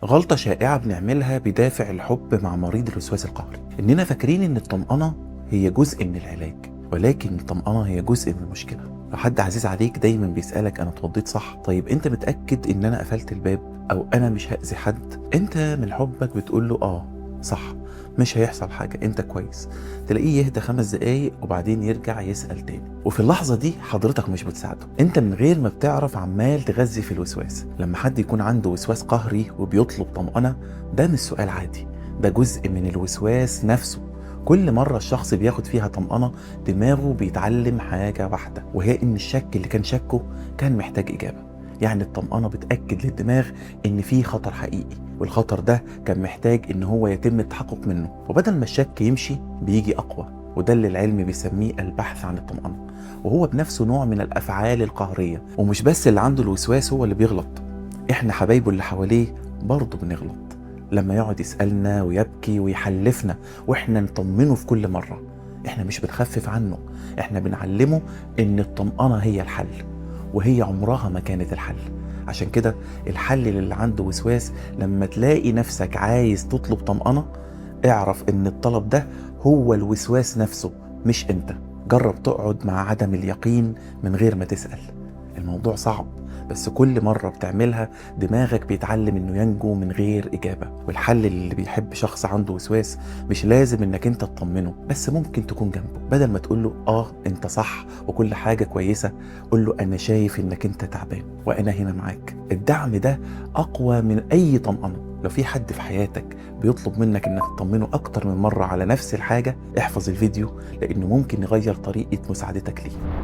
غلطة شائعة بنعملها بدافع الحب مع مريض الوسواس القهري، إننا فاكرين إن الطمأنة هي جزء من العلاج، ولكن الطمأنة هي جزء من المشكلة. لو حد عزيز عليك دايما بيسألك أنا اتوضيت صح؟ طيب أنت متأكد إن أنا قفلت الباب؟ أو أنا مش هأذي حد؟ أنت من حبك بتقول له صح، مش هيحصل حاجة، أنت كويس. تلاقيه يهدى 5 دقايق وبعدين يرجع يسأل تاني، وفي اللحظة دي حضرتك مش بتساعده، أنت من غير ما بتعرف عمال تغذي في الوسواس. لما حد يكون عنده وسواس قهري وبيطلب طمأنة، ده مش سؤال عادي، ده جزء من الوسواس نفسه. كل مرة الشخص بياخد فيها طمأنة دماغه بيتعلم حاجة واحدة، وهي إن الشك اللي كان شكه كان محتاج إجابة. يعني الطمأنة بتأكد للدماغ إن في خطر حقيقي، والخطر ده كان محتاج إن هو يتم التحقق منه. وبدل ما الشك يمشي بيجي أقوى، وده اللي العلم بيسميه البحث عن الطمأنة، وهو بنفسه نوع من الأفعال القهرية. ومش بس اللي عنده الوسواس هو اللي بيغلط، إحنا حبايبه اللي حواليه برضه بنغلط. لما يقعد يسألنا ويبكي ويحلفنا وإحنا نطمنه في كل مرة، إحنا مش بنخفف عنه، إحنا بنعلمه إن الطمأنة هي الحل، وهي عمرها ما كانت الحل. عشان كده الحل للي عنده وسواس، لما تلاقي نفسك عايز تطلب طمأنة، اعرف ان الطلب ده هو الوسواس نفسه مش انت. جرب تقعد مع عدم اليقين من غير ما تسأل. الموضوع صعب، بس كل مرة بتعملها دماغك بيتعلم انه ينجو من غير اجابة. والحل اللي بيحب شخص عنده وسواس، مش لازم انك انت تطمنه، بس ممكن تكون جنبه. بدل ما تقوله انت صح وكل حاجة كويسة، قوله انا شايف انك انت تعبان وانا هنا معاك. الدعم ده اقوى من اي طمأنة. لو في حد في حياتك بيطلب منك انك تطمنه اكتر من مرة على نفس الحاجة، احفظ الفيديو، لانه ممكن يغير طريقة مساعدتك ليه.